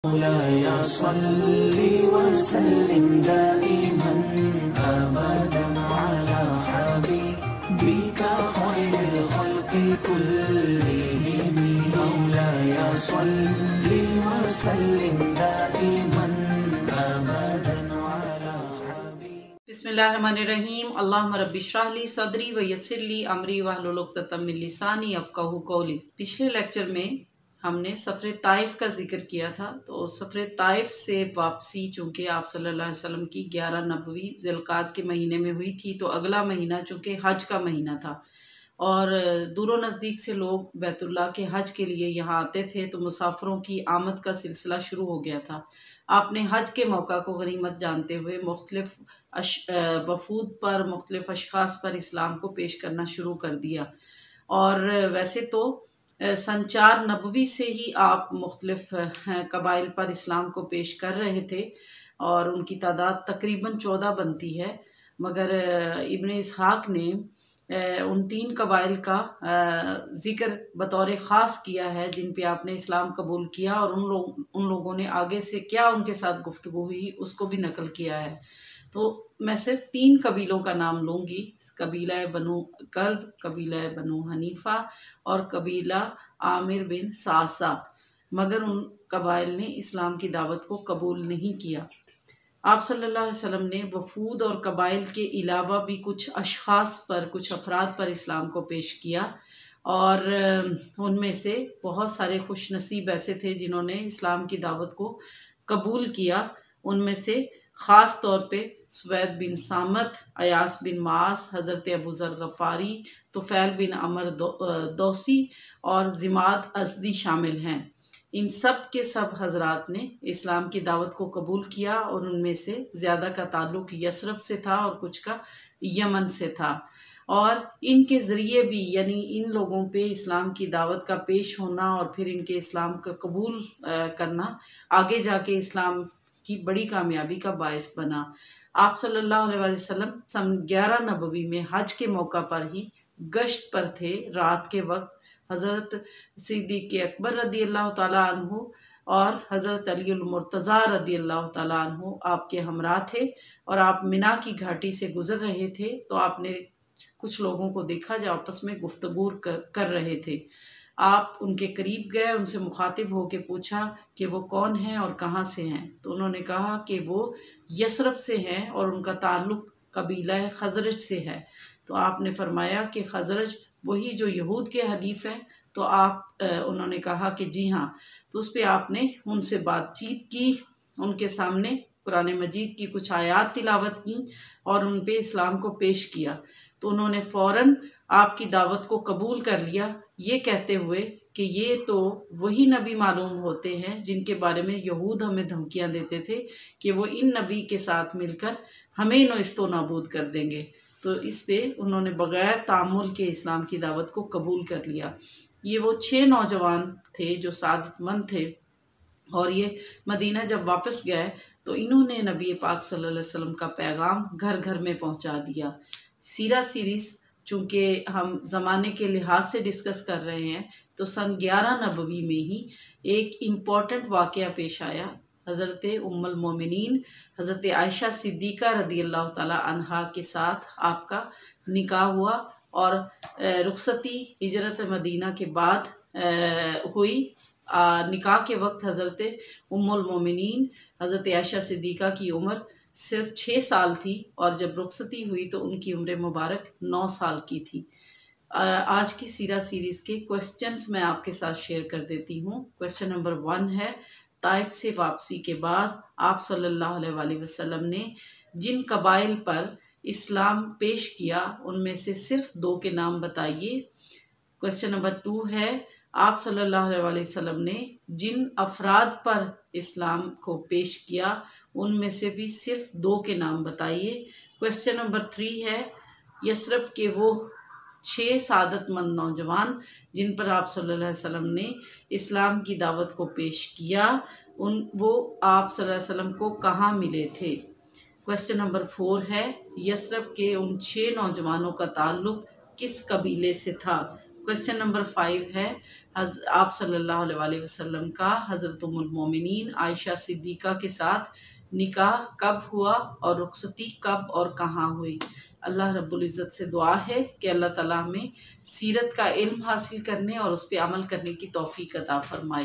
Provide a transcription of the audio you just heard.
मौलाया सल्ली वसल्लिम दाइमन अबदन अला हबीबिका खैरिल खल्क़ि कुल्लिहिम। मौलाया सल्ली वसल्लिम दाइमन अबदन अला हबीबिका। बिस्मिल्लाहिर्रहमानिर्रहीम। अल्लाहुम्मा रब्बि इश्रह ली सदरी व यस्सिर ली अमरी वहलुल उक़दतम मिन लिसानी यफ़क़हू क़ौली। पिछले लेक्चर में हमने सफ़र ताइफ का जिक्र किया था। तो सफ़र ताइफ से वापसी चूँकि आप सल्लल्लाहु अलैहि वसल्लम की 11 नबवी ज़िलक़ाद के महीने में हुई थी, तो अगला महीना चूँकि हज का महीना था और दूर नज़दीक से लोग बैतुल्लाह के हज के लिए यहाँ आते थे, तो मुसाफिरों की आमद का सिलसिला शुरू हो गया था। आपने हज के मौका को गनीमत जानते हुए मुख्तलिफ वफूद पर, मुख्तलिफ अशख़ास पर इस्लाम को पेश करना शुरू कर दिया। और वैसे तो सन 4 नबवी से ही आप मुख्तलिफ कबाइल पर इस्लाम को पेश कर रहे थे और उनकी तादाद तकरीबन 14 बनती है, मगर इब्न इसहाक ने उन 3 कबाइल का ज़िक्र बतौर ख़ास किया है जिन पे आपने इस्लाम कबूल किया, और उन लोगों ने आगे से क्या उनके साथ गुफ्तगू हुई उसको भी नकल किया है। तो मैं सिर्फ 3 कबीलों का नाम लूँगी, कबीला बनु कल्ब, कबीला बनु हनीफ़ा और कबीला आमिर बिन सासा, मगर उन कबाइल ने इस्लाम की दावत को कबूल नहीं किया। आप सल्लल्लाहु अलैहि वसल्लम ने वफूद और कबाइल के अलावा भी कुछ अशख़ास पर, कुछ अफराद पर इस्लाम को पेश किया, और उनमें से बहुत सारे खुश नसीब ऐसे थे जिन्होंने इस्लाम की दावत को कबूल किया। उनमें से ख़ास तौर पे सुवैद बिन सामत, अयास बिन मास, हज़रत अबू ज़र गफ़ारी, तुफ़ैल बिन अमर दौसी और ज़िमाद अज़दी शामिल हैं। इन सब के सब हज़रात ने इस्लाम की दावत को कबूल किया, और उनमें से ज़्यादा का ताल्लुक़ यसरब से था और कुछ का यमन से था। और इनके ज़रिए भी, यानी इन लोगों पे इस्लाम की दावत का पेश होना और फिर इनके इस्लाम का कबूल करना आगे जाके इस्लाम की बड़ी कामयाबी का बायस बना। आप सल्लल्लाहु अलैहि वसल्लम सन 11 नबवी में हज के मौका पर ही गश्त पर थे। रात के वक्त हज़रत सिद्दीक़ अकबर रदियल्लाहु ताला अन्हु और हज़रत अली मुर्तज़ा रदियल्लाहु ताला अन्हु आपके हमरा थे, और आप मिना की घाटी से गुजर रहे थे। तो आपने कुछ लोगों को देखा जो आपस में गुफ्तगू कर रहे थे। आप उनके करीब गए, उनसे मुखातिब होकर पूछा कि वो कौन हैं और कहाँ से हैं। तो उन्होंने कहा कि वो यसरब से हैं और उनका ताल्लुक़ कबीला खज़रज से है। तो आपने फरमाया कि खज़रज वही जो यहूद के हलीफ हैं। तो उन्होंने कहा कि जी हाँ। तो उस पर आपने उनसे बातचीत की, उनके सामने कुरान मजीद की कुछ आयात तिलावत की और उन पे इस्लाम को पेश किया। तो उन्होंने फ़ौरन आपकी दावत को कबूल कर लिया, ये कहते हुए कि ये तो वही नबी मालूम होते हैं जिनके बारे में यहूद हमें धमकियां देते थे कि वो इन नबी के साथ मिलकर हमें नस्तो नाबूद कर देंगे। तो इस पे उन्होंने बग़ैर तामुल के इस्लाम की दावत को कबूल कर लिया। ये वो 6 नौजवान थे जो सादतमंद थे, और ये मदीना जब वापस गए तो इन्होंने नबी पाक सल्लल्लाहु अलैहि वसल्लम का पैगाम घर घर में पहुंचा दिया। सीरा सीरीज़ चूँकि हम ज़माने के लिहाज से डिस्कस कर रहे हैं, तो सन 11 नबवी में ही एक इम्पॉर्टेंट वाक़या पेश आया। हज़रत उम्मुल मोमिनीन हज़रत आयशा सिद्दीक़ा रदियल्लाहु ताला अन्हा के साथ आपका निकाह हुआ, और रुखसती हिजरत मदीना के बाद हुई। निकाह के वक्त हज़रत उम्मुल मोमिनीन हज़रत आयशा सिद्दीक़ा की उम्र सिर्फ 6 साल थी, और जब रुखसती हुई तो उनकी उम्र मुबारक 9 साल की थी। आज की सीरा सीरीज़ के क्वेश्चंस मैं आपके साथ शेयर कर देती हूँ। क्वेश्चन नंबर 1 है, ताइफ से वापसी के बाद आप सल्लल्लाहु अलैहि वसल्लम ने जिन कबाइल पर इस्लाम पेश किया उनमें से सिर्फ 2 के नाम बताइए। क्वेश्चन नंबर 2 है, आप सल्लल्लाहु अलैहि वसल्लम ने जिन अफराद पर इस्लाम को पेश किया उनमें से भी सिर्फ 2 के नाम बताइए। क्वेश्चन नंबर 3 है, यसरब के वो 6 सादतमंद नौजवान जिन पर आप सल्लल्लाहु अलैहि वसल्लम ने इस्लाम की दावत को पेश किया, वो आप सल्लल्लाहु अलैहि वसल्लम को कहाँ मिले थे। क्वेश्चन नंबर 4 है, यसरब के उन 6 नौजवानों का ताल्लुक़ किस कबीले से था। क्वेश्चन नंबर 5 है आप सल्लल्लाहु अलैहि वसल्लम का हज़रत उम्मुल मोमिनीन आयशा सिद्दीक़ा के साथ निकाह कब हुआ और रुखसती कब और कहाँ हुई। अल्लाह रब्बुल इज़्ज़त से दुआ है कि अल्लाह ताला हमें सीरत का इल्म हासिल करने और उस पर अमल करने की तौफीक अता फरमाए।